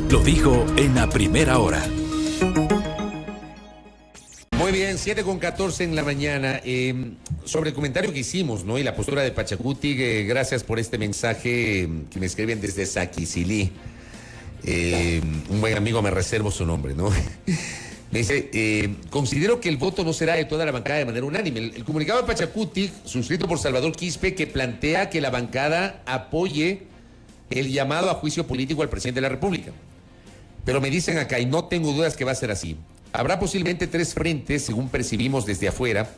lo dijo en la primera hora. Muy bien, 7:14 en la mañana. Sobre el comentario que hicimos, ¿no? Y la postura de Pachacuti, gracias por este mensaje que me escriben desde Saquisilí. Un buen amigo, me reservo su nombre, ¿no? Me dice, considero que el voto no será de toda la bancada de manera unánime. El comunicado de Pachacuti, suscrito por Salvador Quispe, que plantea que la bancada apoye el llamado a juicio político al presidente de la República. Pero me dicen acá, y no tengo dudas que va a ser así, habrá posiblemente 3 frentes, según percibimos desde afuera.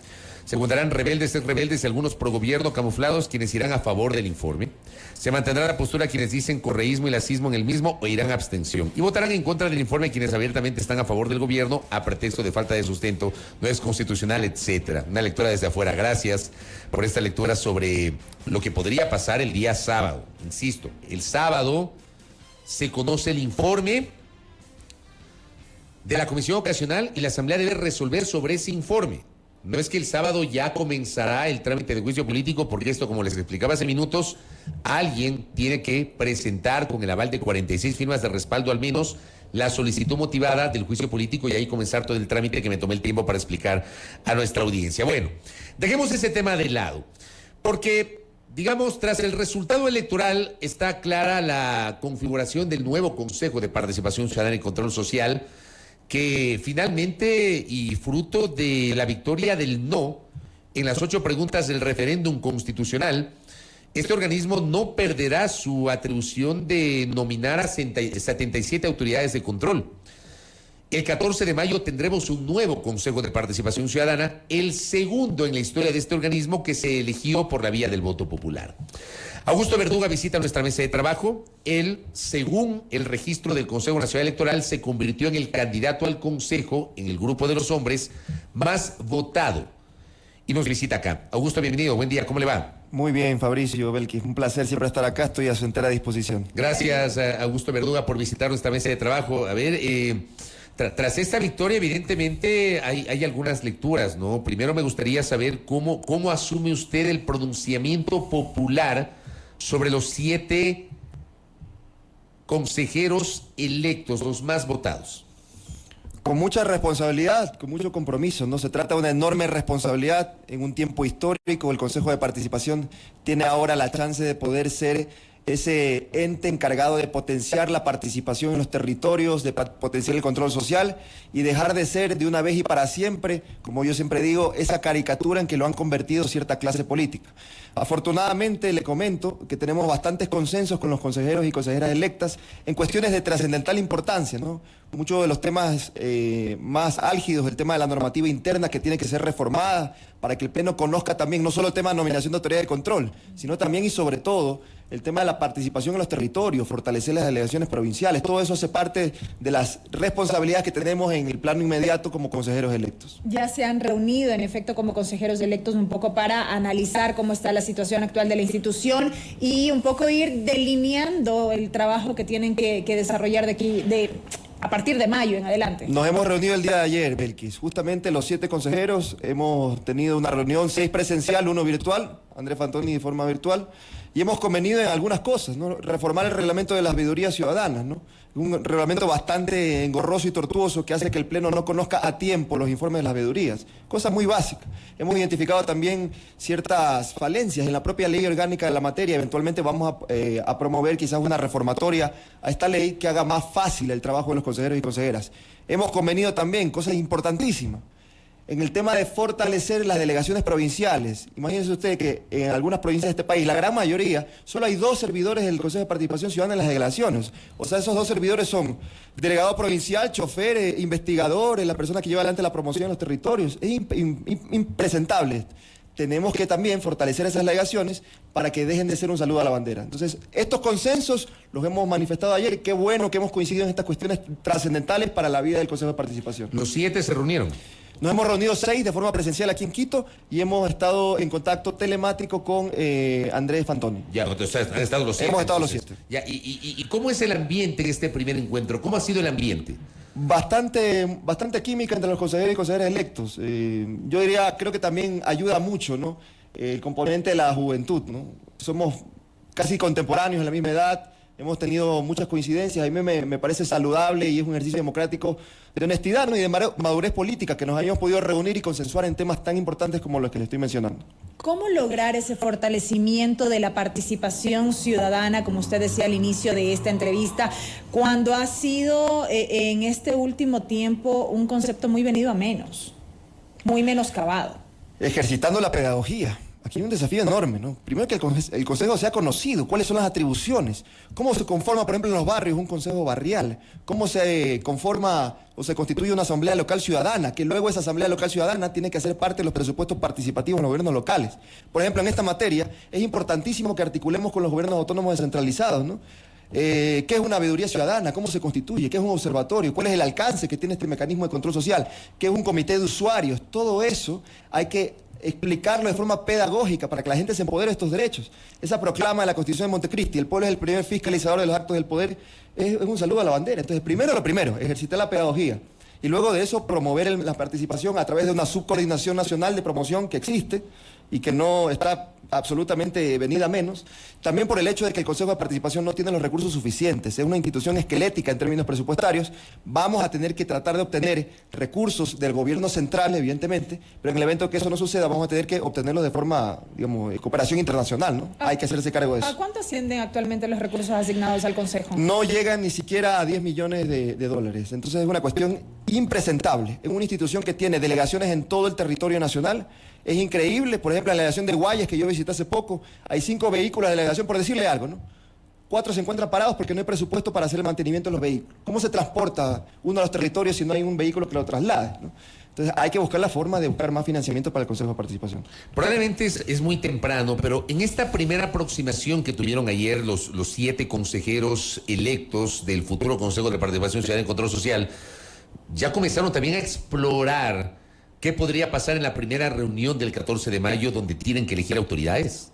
Se juntarán rebeldes y algunos progobierno camuflados, quienes irán a favor del informe. Se mantendrá la postura quienes dicen correísmo y lacismo en el mismo o irán a abstención. Y votarán en contra del informe quienes abiertamente están a favor del gobierno a pretexto de falta de sustento, no es constitucional, etcétera. Una lectura desde afuera. Gracias por esta lectura sobre lo que podría pasar el día sábado. Insisto, el sábado se conoce el informe de la Comisión Ocasional y la Asamblea debe resolver sobre ese informe. No es que el sábado ya comenzará el trámite de juicio político, porque esto, como les explicaba hace minutos, alguien tiene que presentar con el aval de 46 firmas de respaldo al menos la solicitud motivada del juicio político y ahí comenzar todo el trámite que me tomé el tiempo para explicar a nuestra audiencia. Bueno, dejemos ese tema de lado, porque, digamos, tras el resultado electoral está clara la configuración del nuevo Consejo de Participación Ciudadana y Control Social, que finalmente, y fruto de la victoria del no en las 8 preguntas del referéndum constitucional, este organismo no perderá su atribución de nominar a 77 autoridades de control. El 14 de mayo tendremos un nuevo Consejo de Participación Ciudadana, el segundo en la historia de este organismo que se eligió por la vía del voto popular. Augusto Verduga visita nuestra mesa de trabajo. Él, según el registro del Consejo Nacional Electoral, se convirtió en el candidato al Consejo, en el grupo de los hombres, más votado. Y nos visita acá. Augusto, bienvenido. Buen día. ¿Cómo le va? Muy bien, Fabricio Belkis. Un placer siempre estar acá. Estoy a su entera disposición. Gracias, Augusto Verduga, por visitar nuestra mesa de trabajo. A ver, tras esta victoria, evidentemente, hay algunas lecturas, ¿no? Primero me gustaría saber cómo asume usted el pronunciamiento popular sobre los 7 consejeros electos, los más votados. Con mucha responsabilidad, con mucho compromiso, ¿no? Se trata de una enorme responsabilidad en un tiempo histórico. El Consejo de Participación tiene ahora la chance de poder ser ese ente encargado de potenciar la participación en los territorios, de potenciar el control social y dejar de ser de una vez y para siempre, como yo siempre digo, esa caricatura en que lo han convertido cierta clase política. Afortunadamente le comento que tenemos bastantes consensos con los consejeros y consejeras electas en cuestiones de trascendental importancia, ¿no? Muchos de los temas más álgidos, el tema de la normativa interna que tiene que ser reformada para que el Pleno conozca también no solo el tema de nominación de autoridad de control, sino también y sobre todo el tema de la participación en los territorios, fortalecer las delegaciones provinciales. Todo eso hace parte de las responsabilidades que tenemos en el plano inmediato como consejeros electos. Ya se han reunido, en efecto, como consejeros electos un poco para analizar cómo está la situación actual de la institución y un poco ir delineando el trabajo que tienen que desarrollar a partir de mayo en adelante. Nos hemos reunido el día de ayer, Belkis. Justamente los 7 consejeros hemos tenido una reunión, 6 presencial, 1 virtual, Andrés Fantoni de forma virtual, y hemos convenido en algunas cosas, ¿no? Reformar el reglamento de las veedurías ciudadanas, ¿no? Un reglamento bastante engorroso y tortuoso que hace que el Pleno no conozca a tiempo los informes de las veedurías. Cosas muy básicas. Hemos identificado también ciertas falencias en la propia ley orgánica de la materia. Eventualmente vamos a promover quizás una reformatoria a esta ley que haga más fácil el trabajo de los consejeros y consejeras. Hemos convenido también cosas importantísimas en el tema de fortalecer las delegaciones provinciales. Imagínense usted que en algunas provincias de este país, la gran mayoría, solo hay 2 servidores del Consejo de Participación Ciudadana en las delegaciones. O sea, esos 2 servidores son delegado provincial, chofer, investigador, la persona que lleva adelante la promoción en los territorios. Es impresentable. Tenemos que también fortalecer esas delegaciones para que dejen de ser un saludo a la bandera. Entonces, estos consensos los hemos manifestado ayer. Qué bueno que hemos coincidido en estas cuestiones trascendentales para la vida del Consejo de Participación. Los 7 se reunieron. Nos hemos reunido 6 de forma presencial aquí en Quito y hemos estado en contacto telemático con Andrés Fantoni. Ya, entonces han estado los 7. Hemos estado los 7. Ya, ¿y cómo es el ambiente en este primer encuentro? ¿Cómo ha sido el ambiente? Bastante química entre los consejeros y consejeras electos. Yo diría, creo que también ayuda mucho, ¿no? El componente de la juventud, ¿no? Somos casi contemporáneos en la misma edad, hemos tenido muchas coincidencias, a mí me parece saludable y es un ejercicio democrático de honestidad, ¿no? Y de madurez política, que nos hayamos podido reunir y consensuar en temas tan importantes como los que le estoy mencionando. ¿Cómo lograr ese fortalecimiento de la participación ciudadana, como usted decía al inicio de esta entrevista, cuando ha sido en este último tiempo un concepto muy venido a menos, muy menoscabado? Ejercitando la pedagogía. Aquí hay un desafío enorme, ¿no? Primero que el consejo sea conocido, cuáles son las atribuciones, cómo se conforma, por ejemplo, en los barrios un consejo barrial, cómo se conforma o se constituye una asamblea local ciudadana, que luego esa asamblea local ciudadana tiene que hacer parte de los presupuestos participativos en los gobiernos locales. Por ejemplo, en esta materia es importantísimo que articulemos con los gobiernos autónomos descentralizados, ¿no? ¿Qué es una veeduría ciudadana? ¿Cómo se constituye? ¿Qué es un observatorio? ¿Cuál es el alcance que tiene este mecanismo de control social? ¿Qué es un comité de usuarios? Todo eso hay que explicarlo de forma pedagógica para que la gente se empodere de estos derechos. Esa proclama de la Constitución de Montecristi, el pueblo es el primer fiscalizador de los actos del poder, es un saludo a la bandera. Entonces, primero lo primero, ejercitar la pedagogía. Y luego de eso, promover la participación a través de una subcoordinación nacional de promoción que existe y que no está absolutamente venida menos. También por el hecho de que el Consejo de Participación no tiene los recursos suficientes. Es una institución esquelética en términos presupuestarios. Vamos a tener que tratar de obtener recursos del gobierno central, evidentemente, pero en el evento que eso no suceda, vamos a tener que obtenerlos de forma, digamos, de cooperación internacional, ¿no? Hay que hacerse cargo de eso. ¿A cuánto ascienden actualmente los recursos asignados al Consejo? No llegan ni siquiera a 10 millones de dólares. Entonces es una cuestión impresentable. Es una institución que tiene delegaciones en todo el territorio nacional. Es increíble, por ejemplo, la delegación de Guayas, que yo visité hace poco, hay 5 vehículos de delegación, por decirle algo, ¿no? 4 se encuentran parados porque no hay presupuesto para hacer el mantenimiento de los vehículos. ¿Cómo se transporta uno a los territorios si no hay un vehículo que lo traslade, ¿no? Entonces hay que buscar la forma de buscar más financiamiento para el Consejo de Participación. Probablemente es muy temprano, pero en esta primera aproximación que tuvieron ayer los 7 consejeros electos del futuro Consejo de Participación Ciudadana y Control Social, ya comenzaron también a explorar qué podría pasar en la primera reunión del 14 de mayo donde tienen que elegir autoridades.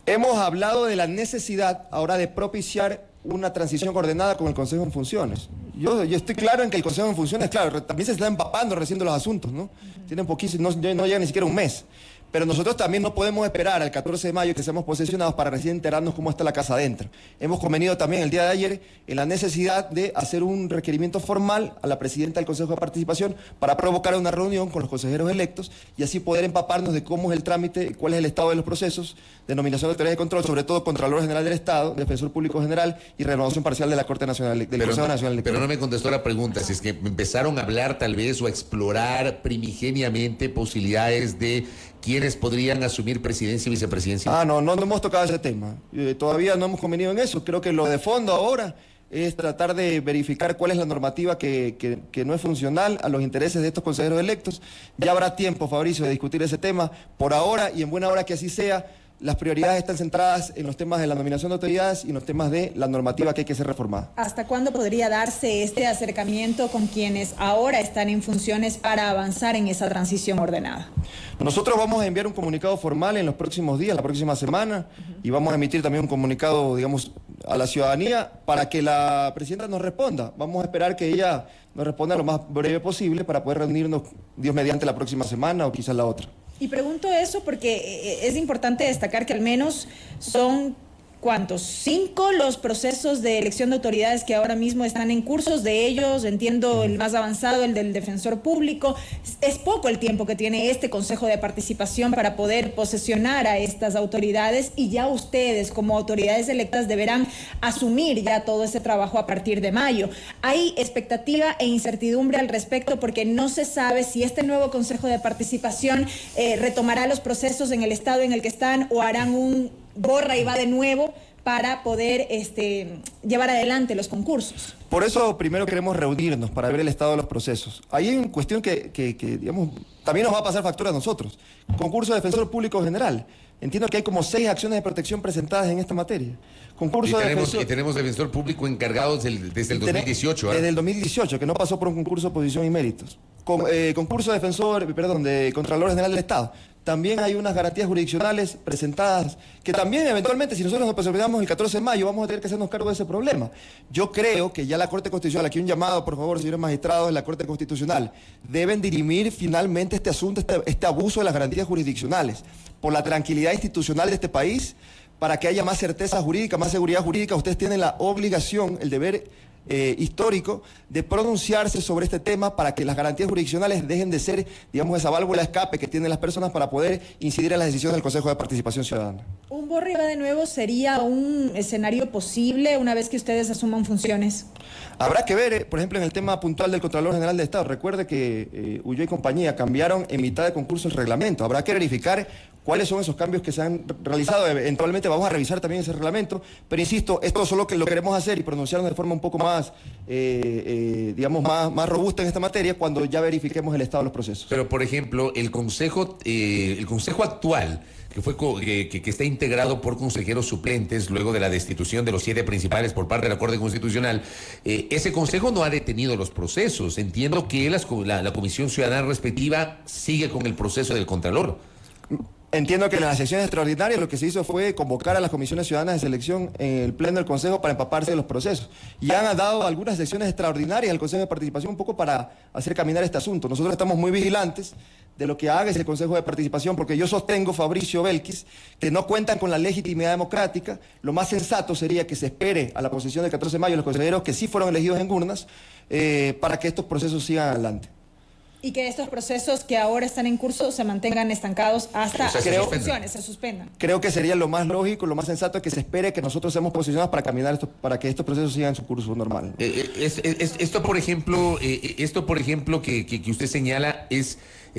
Hemos hablado de la necesidad ahora de propiciar una transición coordinada con el Consejo en funciones. Yo estoy claro en que el Consejo en funciones, claro, también se está empapando recién de los asuntos, ¿no? Tienen poquísimo, no llega ni siquiera un mes. Pero nosotros también no podemos esperar al 14 de mayo que seamos posesionados para recién enterarnos cómo está la casa adentro. Hemos convenido también el día de ayer en la necesidad de hacer un requerimiento formal a la presidenta del Consejo de Participación para provocar una reunión con los consejeros electos y así poder empaparnos de cómo es el trámite, cuál es el estado de los procesos de nominación de autoridades de control, sobre todo Contralor General del Estado, Defensor Público General y renovación parcial de la Corte Nacional, del Consejo Nacional Electoral. Pero no me contestó la pregunta, si es que empezaron a hablar tal vez o a explorar primigeniamente posibilidades de quiénes podrían asumir presidencia y vicepresidencia. No hemos tocado ese tema. Todavía no hemos convenido en eso. Creo que lo de fondo ahora es tratar de verificar cuál es la normativa que no es funcional a los intereses de estos consejeros electos. Ya habrá tiempo, Fabricio, de discutir ese tema. Por ahora, y en buena hora que así sea, las prioridades están centradas en los temas de la nominación de autoridades y en los temas de la normativa que hay que ser reformada. ¿Hasta cuándo podría darse este acercamiento con quienes ahora están en funciones para avanzar en esa transición ordenada? Nosotros vamos a enviar un comunicado formal en los próximos días, la próxima semana, y vamos a emitir también un comunicado, digamos, a la ciudadanía para que la presidenta nos responda. Vamos a esperar que ella nos responda lo más breve posible para poder reunirnos, Dios mediante, la próxima semana o quizás la otra. Y pregunto eso porque es importante destacar que al menos son, ¿cuántos? 5 los procesos de elección de autoridades que ahora mismo están en cursos. De ellos, entiendo, el más avanzado, el del defensor público. Es poco el tiempo que tiene este Consejo de Participación para poder posesionar a estas autoridades y ya ustedes como autoridades electas deberán asumir ya todo ese trabajo a partir de mayo. Hay expectativa e incertidumbre al respecto porque no se sabe si este nuevo Consejo de Participación retomará los procesos en el estado en el que están o harán un borra y va de nuevo para poder llevar adelante los concursos. Por eso primero queremos reunirnos para ver el estado de los procesos. Ahí hay una cuestión que digamos, también nos va a pasar factura a nosotros. Concurso de Defensor Público General. Entiendo que hay como 6 acciones de protección presentadas en esta materia. Concurso y tenemos defensor público encargado desde el 2018. Desde el 2018, que no pasó por un concurso de oposición y méritos. Concurso de Contralor General del Estado. También hay unas garantías jurisdiccionales presentadas que también eventualmente, si nosotros nos presentamos el 14 de mayo, vamos a tener que hacernos cargo de ese problema. Yo creo que ya la Corte Constitucional, aquí un llamado, por favor, señores magistrados de la Corte Constitucional, deben dirimir finalmente este asunto, este abuso de las garantías jurisdiccionales, por la tranquilidad institucional de este país, para que haya más certeza jurídica, más seguridad jurídica. Ustedes tienen la obligación, el deber histórico de pronunciarse sobre este tema para que las garantías jurisdiccionales dejen de ser, digamos, esa válvula de escape que tienen las personas para poder incidir en las decisiones del Consejo de Participación Ciudadana. ¿Un borra y va de nuevo sería un escenario posible una vez que ustedes asuman funciones? Habrá que ver, por ejemplo, en el tema puntual del Contralor General de Estado. Recuerde que Ulloa y compañía cambiaron en mitad de concurso el reglamento. Habrá que verificar cuáles son esos cambios que se han realizado. Eventualmente vamos a revisar también ese reglamento, pero insisto, esto solo que lo queremos hacer y pronunciarnos de forma un poco más, digamos, más robusta en esta materia cuando ya verifiquemos el estado de los procesos. Pero, por ejemplo, el consejo actual, que está integrado por consejeros suplentes luego de la destitución de los 7 principales por parte de la Corte Constitucional, ese consejo no ha detenido los procesos. Entiendo que la Comisión Ciudadana respectiva sigue con el proceso del Contralor. Entiendo que en las sesiones extraordinarias lo que se hizo fue convocar a las comisiones ciudadanas de selección en el pleno del Consejo para empaparse de los procesos. Y han dado algunas sesiones extraordinarias al Consejo de Participación un poco para hacer caminar este asunto. Nosotros estamos muy vigilantes de lo que haga ese Consejo de Participación, porque yo sostengo, Fabricio Belkis, que no cuentan con la legitimidad democrática. Lo más sensato sería que se espere a la posesión del 14 de mayo los consejeros que sí fueron elegidos en urnas para que estos procesos sigan adelante. Y que estos procesos que ahora están en curso se mantengan estancados hasta que funciones, se suspendan. Creo que sería lo más lógico, lo más sensato, que se espere que nosotros seamos posicionados para caminar para que estos procesos sigan su curso normal. Esto, por ejemplo, que usted señala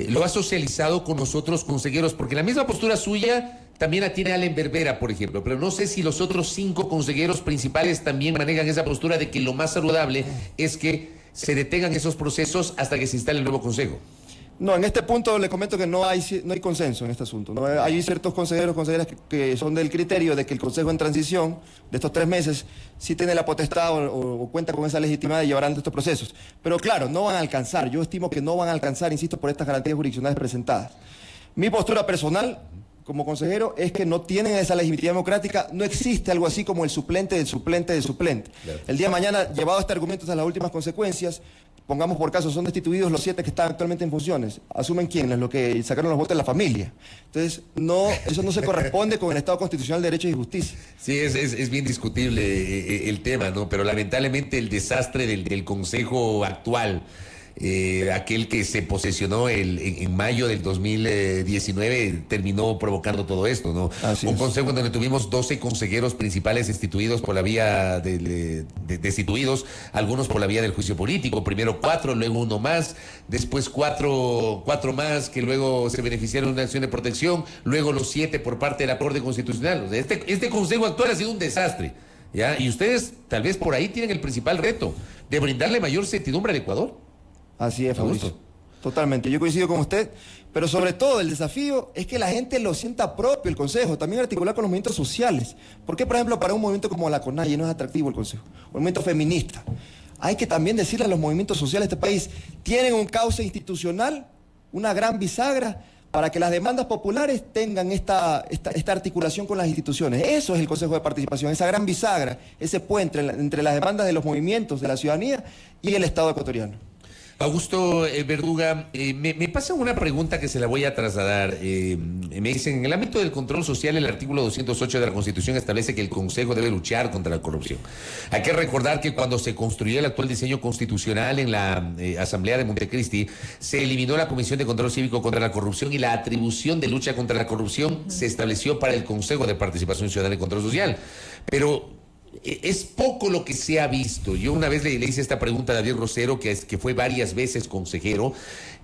lo ha socializado con nosotros consejeros, porque la misma postura suya también la tiene Allen Berbera, por ejemplo, pero no sé si los otros 5 consejeros principales también manejan esa postura de que lo más saludable es que se detengan esos procesos hasta que se instale el nuevo consejo. No, en este punto le comento que no hay consenso en este asunto. ¿No? Hay ciertos consejeros, consejeras que son del criterio de que el consejo en transición de estos 3 meses sí tiene la potestad o cuenta con esa legitimidad de llevar adelante estos procesos. Pero claro, no van a alcanzar. Yo estimo que no van a alcanzar, insisto, por estas garantías jurisdiccionales presentadas. Mi postura personal como consejero es que no tienen esa legitimidad democrática. No existe algo así como el suplente del suplente del suplente. Claro. El día de mañana, llevado este argumento hasta las últimas consecuencias, pongamos por caso, son destituidos los 7 que están actualmente en funciones. ¿Asumen quiénes? Los que sacaron los votos de la familia. Entonces, eso no se corresponde con el Estado Constitucional de Derecho y Justicia. Sí, es bien discutible el tema, ¿no? Pero lamentablemente el desastre del Consejo actual, aquel que se posesionó en mayo del 2019, terminó provocando todo esto, ¿no? Un consejo en donde tuvimos 12 consejeros principales destituidos por la vía destituidos, algunos por la vía del juicio político, primero 4, luego 1 más, después 4 más que luego se beneficiaron de una acción de protección, luego los 7 por parte de la Corte Constitucional. O sea, este consejo actual ha sido un desastre, ¿ya? Y ustedes tal vez por ahí tienen el principal reto de brindarle mayor certidumbre al Ecuador. Así es, Fabricio. Totalmente, yo coincido con usted, pero sobre todo el desafío es que la gente lo sienta propio, el Consejo, también articular con los movimientos sociales. ¿Por qué, por ejemplo, para un movimiento como la CONAIE no es atractivo el Consejo? Un movimiento feminista. Hay que también decirle a los movimientos sociales de este país, tienen un cauce institucional, una gran bisagra, para que las demandas populares tengan esta articulación con las instituciones. Eso es el Consejo de Participación, esa gran bisagra, ese puente entre las demandas de los movimientos, de la ciudadanía y el Estado ecuatoriano. Augusto Verduga, me pasa una pregunta que se la voy a trasladar. Me dicen, en el ámbito del control social, el artículo 208 de la Constitución establece que el Consejo debe luchar contra la corrupción. Hay que recordar que cuando se construyó el actual diseño constitucional en la Asamblea de Montecristi, se eliminó la Comisión de Control Cívico contra la Corrupción y la atribución de lucha contra la corrupción se estableció para el Consejo de Participación Ciudadana y Control Social. Pero es poco lo que se ha visto. Yo una vez le hice esta pregunta a David Rosero, que fue varias veces consejero,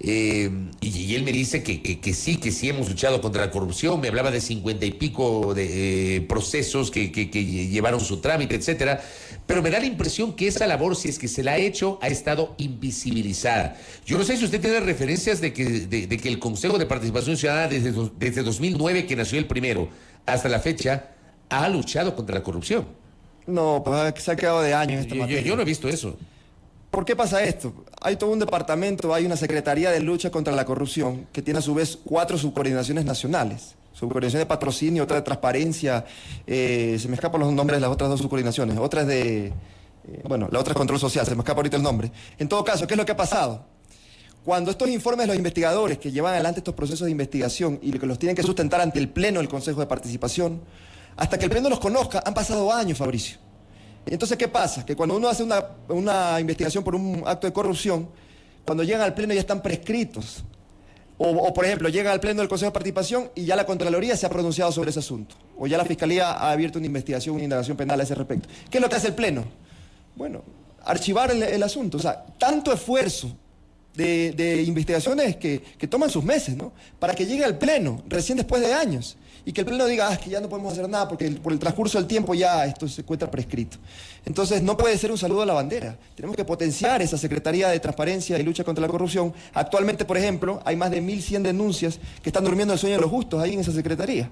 y él me dice que sí hemos luchado contra la corrupción. Me hablaba de 50 y pico de procesos que llevaron su trámite, etcétera. Pero me da la impresión que esa labor, si es que se la ha hecho, ha estado invisibilizada. Yo no sé si usted tiene referencias de que el Consejo de Participación Ciudadana desde 2009, que nació el primero, hasta la fecha, ha luchado contra la corrupción. No, pues se ha quedado de años en esta materia. Yo no he visto eso. ¿Por qué pasa esto? Hay todo un departamento, hay una Secretaría de Lucha contra la Corrupción que tiene a su vez 4 subcoordinaciones nacionales. Subcoordinación de patrocinio, otra de transparencia, se me escapan los nombres de las otras 2 subcoordinaciones. Otra es de, la otra es control social, se me escapa ahorita el nombre. En todo caso, ¿qué es lo que ha pasado? Cuando estos informes de los investigadores que llevan adelante estos procesos de investigación y que los tienen que sustentar ante el Pleno del Consejo de Participación, Hasta que el Pleno los conozca, han pasado años, Fabricio. Entonces, ¿qué pasa? Que cuando uno hace una investigación por un acto de corrupción, cuando llegan al Pleno ya están prescritos. O, por ejemplo, llega al Pleno del Consejo de Participación y ya la Contraloría se ha pronunciado sobre ese asunto. O ya la Fiscalía ha abierto una investigación, una indagación penal a ese respecto. ¿Qué es lo que hace el Pleno? Bueno, archivar el asunto. O sea, tanto esfuerzo de investigaciones que toman sus meses, ¿no? Para que llegue al Pleno, recién después de años. Y que el Pleno diga, es que ya no podemos hacer nada porque por el transcurso del tiempo ya esto se encuentra prescrito. Entonces no puede ser un saludo a la bandera. Tenemos que potenciar esa Secretaría de Transparencia y Lucha contra la Corrupción. Actualmente, por ejemplo, hay más de 1.100 denuncias que están durmiendo el sueño de los justos ahí en esa Secretaría.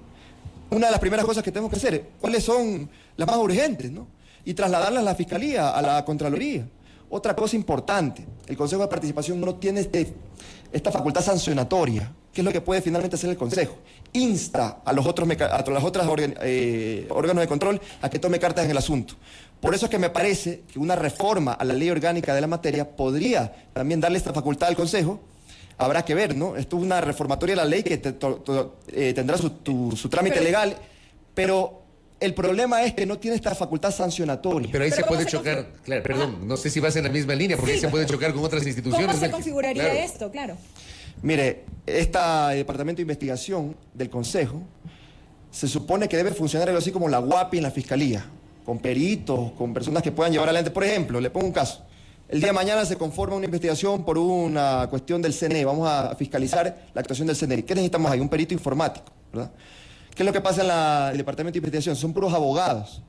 Una de las primeras cosas que tenemos que hacer, ¿cuáles son las más urgentes, ¿no? Y trasladarlas a la Fiscalía, a la Contraloría. Otra cosa importante, el Consejo de Participación no tiene esta facultad sancionatoria. ¿Qué es lo que puede finalmente hacer el Consejo? Insta a los otros órganos de control a que tome cartas en el asunto. Por eso es que me parece que una reforma a la ley orgánica de la materia podría también darle esta facultad al Consejo. Habrá que ver, ¿no? Esto es una reformatoria de la ley que tendrá su trámite legal, pero el problema es que no tiene esta facultad sancionatoria. Pero ahí ¿Pero se cómo puede se chocar, claro, perdón, no sé si vas en la misma línea, porque ahí se puede chocar con otras instituciones. ¿Cómo se Belkis. configuraría Claro. esto? Claro. Mire, este departamento de investigación del Consejo se supone que debe funcionar algo así como la UAPI en la Fiscalía, con peritos, con personas que puedan llevar adelante. Por ejemplo, le pongo un caso. El día de mañana se conforma una investigación por una cuestión del CNE. Vamos a fiscalizar la actuación del CNE. ¿Qué necesitamos ahí? Un perito informático, ¿verdad? ¿Qué es lo que pasa en el departamento de investigación? Son puros abogados.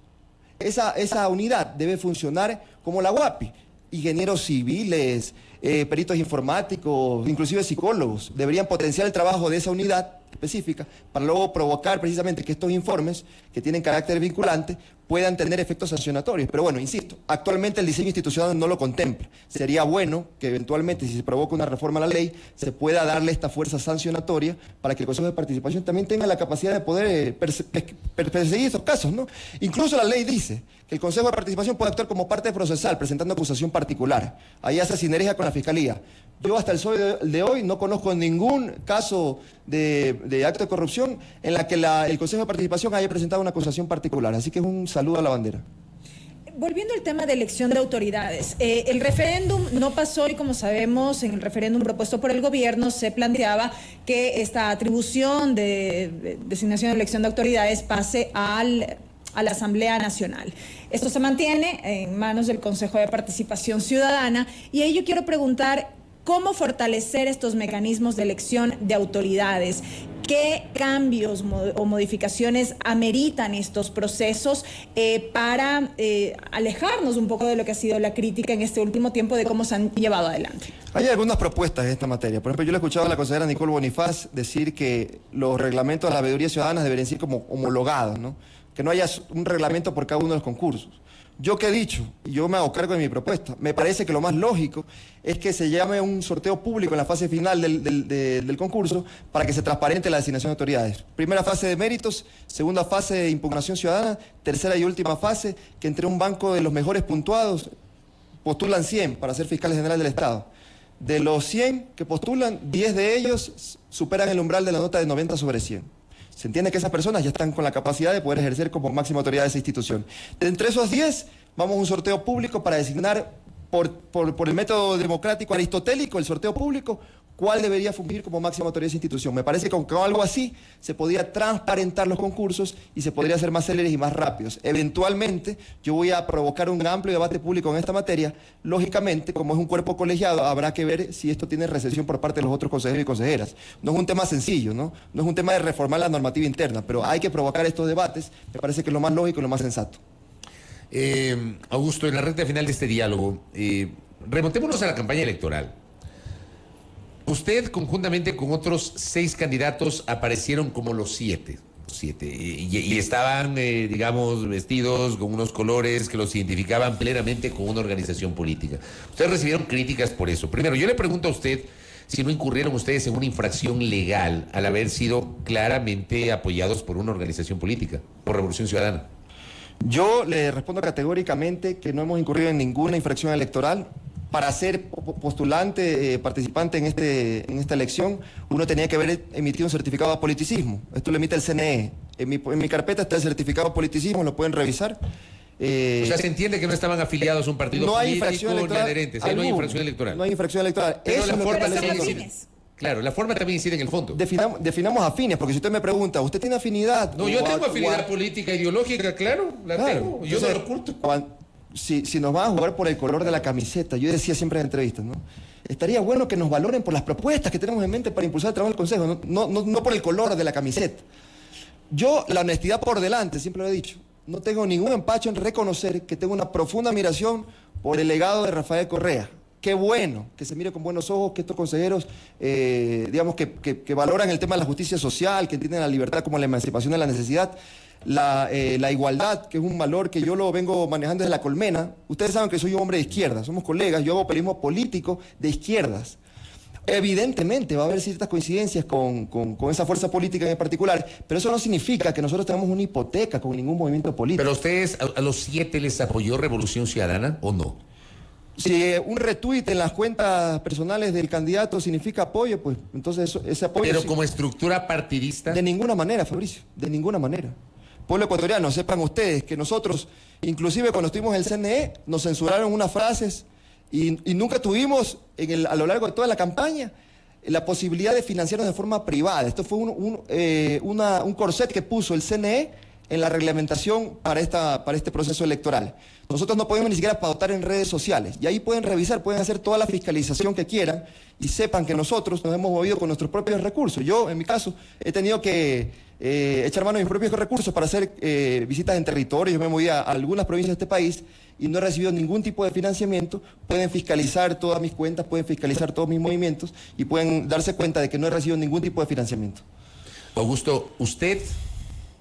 Esa unidad debe funcionar como la UAPI. Ingenieros civiles, peritos informáticos, inclusive psicólogos, deberían potenciar el trabajo de esa unidad específica para luego provocar precisamente que estos informes, que tienen carácter vinculante, puedan tener efectos sancionatorios. Pero bueno, insisto, actualmente el diseño institucional no lo contempla. Sería bueno que eventualmente, si se provoca una reforma a la ley, se pueda darle esta fuerza sancionatoria para que el Consejo de Participación también tenga la capacidad de poder perseguir estos casos, ¿no? Incluso la ley dice que el Consejo de Participación puede actuar como parte procesal, presentando acusación particular. Ahí hace sinergia con la Fiscalía. Yo hasta el sol de hoy no conozco ningún caso de acto de corrupción en la que el Consejo de Participación haya presentado una acusación particular. Así que es un saludo a la bandera. Volviendo al tema de elección de autoridades, el referéndum no pasó y como sabemos, en el referéndum propuesto por el gobierno se planteaba que esta atribución de designación de elección de autoridades pase a la Asamblea Nacional. Esto se mantiene en manos del Consejo de Participación Ciudadana y ahí yo quiero preguntar cómo fortalecer estos mecanismos de elección de autoridades. ¿Qué cambios o modificaciones ameritan estos procesos para alejarnos un poco de lo que ha sido la crítica en este último tiempo de cómo se han llevado adelante? Hay algunas propuestas en esta materia. Por ejemplo, yo le he escuchado a la consejera Nicole Bonifaz decir que los reglamentos de la veeduría ciudadana deberían ser como homologados, ¿no? Que no haya un reglamento por cada uno de los concursos. ¿Yo qué he dicho? Yo me hago cargo de mi propuesta. Me parece que lo más lógico es que se llame un sorteo público en la fase final del concurso para que se transparente la designación de autoridades. Primera fase de méritos, segunda fase de impugnación ciudadana, tercera y última fase, que entre un banco de los mejores puntuados postulan 100 para ser fiscales generales del Estado. De los 100 que postulan, 10 de ellos superan el umbral de la nota de 90 sobre 100. Se entiende que esas personas ya están con la capacidad de poder ejercer como máxima autoridad de esa institución. De entre esos 10, vamos a un sorteo público para designar por el método democrático aristotélico, el sorteo público, cuál debería fungir como máxima autoridad de esa institución. Me parece que con algo así se podría transparentar los concursos y se podría hacer más céleres y más rápidos. Eventualmente, yo voy a provocar un amplio debate público en esta materia. Lógicamente, como es un cuerpo colegiado, habrá que ver si esto tiene recepción por parte de los otros consejeros y consejeras. No es un tema sencillo, ¿no? No es un tema de reformar la normativa interna, pero hay que provocar estos debates. Me parece que es lo más lógico y lo más sensato. Augusto, en la recta final de este diálogo, remontémonos a la campaña electoral. Usted, conjuntamente con otros 6 candidatos, aparecieron como los 7. Y estaban, digamos, vestidos con unos colores que los identificaban plenamente con una organización política. Ustedes recibieron críticas por eso. Primero, yo le pregunto a usted si no incurrieron ustedes en una infracción legal al haber sido claramente apoyados por una organización política, por Revolución Ciudadana. Yo le respondo categóricamente que no hemos incurrido en ninguna infracción electoral. Para ser postulante, participante en esta elección, uno tenía que haber emitido un certificado de apoliticismo. Esto lo emite el CNE. En mi carpeta está el certificado de politicismo, lo pueden revisar. O sea, se entiende que no estaban afiliados a un partido no hay político infracción ni electoral adherentes. No hay infracción electoral. No hay infracción electoral. Pero Eso la es lo que forma está también legislando. incide. Claro, la forma también incide en el fondo. Definamos afines, porque si usted me pregunta, ¿usted tiene afinidad? No, yo tengo afinidad política, ideológica, claro, la tengo. Yo no lo oculto. Si nos van a jugar por el color de la camiseta, yo decía siempre en entrevistas, ¿no? Estaría bueno que nos valoren por las propuestas que tenemos en mente para impulsar el trabajo del Consejo, no por el color de la camiseta. Yo, la honestidad por delante, siempre lo he dicho, no tengo ningún empacho en reconocer que tengo una profunda admiración por el legado de Rafael Correa. Qué bueno que se mire con buenos ojos, que estos consejeros, digamos, que valoran el tema de la justicia social, que entienden la libertad como la emancipación de la necesidad, la igualdad, que es un valor que yo lo vengo manejando desde la colmena. Ustedes saben que soy un hombre de izquierda, somos colegas, yo hago periodismo político de izquierdas. Evidentemente va a haber ciertas coincidencias con esa fuerza política en particular, pero eso no significa que nosotros tengamos una hipoteca con ningún movimiento político. ¿Pero a ustedes, a los 7 les apoyó Revolución Ciudadana o no? Si un retweet en las cuentas personales del candidato significa apoyo, pues entonces ese apoyo... Pero sí, como estructura partidista... de ninguna manera, Fabricio, de ninguna manera. Pueblo ecuatoriano, sepan ustedes que nosotros, inclusive cuando estuvimos en el CNE, nos censuraron unas frases y nunca tuvimos a lo largo de toda la campaña la posibilidad de financiarnos de forma privada. Esto fue un corset que puso el CNE en la reglamentación para este proceso electoral. Nosotros no podemos ni siquiera pautar en redes sociales. Y ahí pueden revisar, pueden hacer toda la fiscalización que quieran y sepan que nosotros nos hemos movido con nuestros propios recursos. Yo, en mi caso, he tenido que echar mano de mis propios recursos para hacer visitas en territorio. Yo me moví a algunas provincias de este país y no he recibido ningún tipo de financiamiento. Pueden fiscalizar todas mis cuentas, pueden fiscalizar todos mis movimientos y pueden darse cuenta de que no he recibido ningún tipo de financiamiento. Augusto, usted,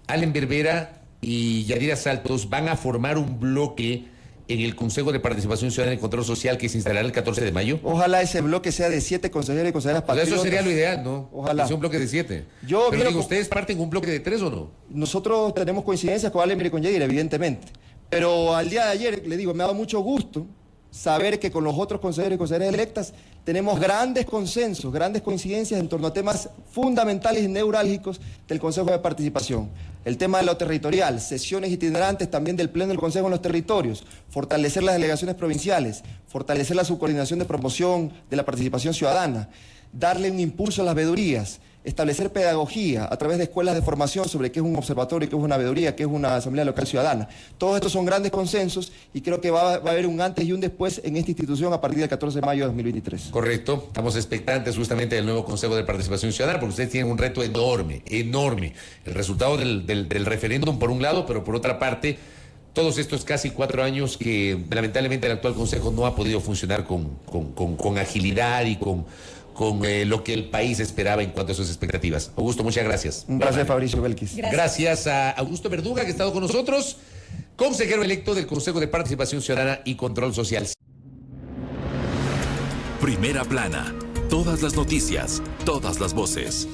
Allen Berbera y Yadira Saltos van a formar un bloque en el Consejo de Participación Ciudadana y Control Social que se instalará el 14 de mayo. Ojalá ese bloque sea de 7 consejeros y consejeras Pues patriotas. eso sería lo ideal, ¿no? Ojalá. Que sea un bloque de 7. Yo Pero miro digo, con- ¿ustedes parten un bloque de 3 o no? Nosotros tenemos coincidencias con Allen y con Yadira, evidentemente. Pero al día de ayer, le digo, me ha dado mucho gusto saber que con los otros consejeros y consejeras electas tenemos grandes consensos, grandes coincidencias en torno a temas fundamentales y neurálgicos del Consejo de Participación. El tema de lo territorial, sesiones itinerantes también del Pleno del Consejo en los territorios, fortalecer las delegaciones provinciales, fortalecer la subcoordinación de promoción de la participación ciudadana, darle un impulso a las veedurías, establecer pedagogía a través de escuelas de formación sobre qué es un observatorio, qué es una veeduría, qué es una asamblea local ciudadana. Todos estos son grandes consensos y creo que va a haber un antes y un después en esta institución a partir del 14 de mayo de 2023. Correcto. Estamos expectantes justamente del nuevo Consejo de Participación Ciudadana porque ustedes tienen un reto enorme, enorme. El resultado del referéndum por un lado, pero por otra parte, todos estos casi 4 años que lamentablemente el actual Consejo no ha podido funcionar con agilidad y con lo que el país esperaba en cuanto a sus expectativas. Augusto, muchas gracias. Un placer, Fabricio Belkis. Gracias a Augusto Verduga, que ha estado con nosotros, consejero electo del Consejo de Participación Ciudadana y Control Social. Primera plana. Todas las noticias, todas las voces.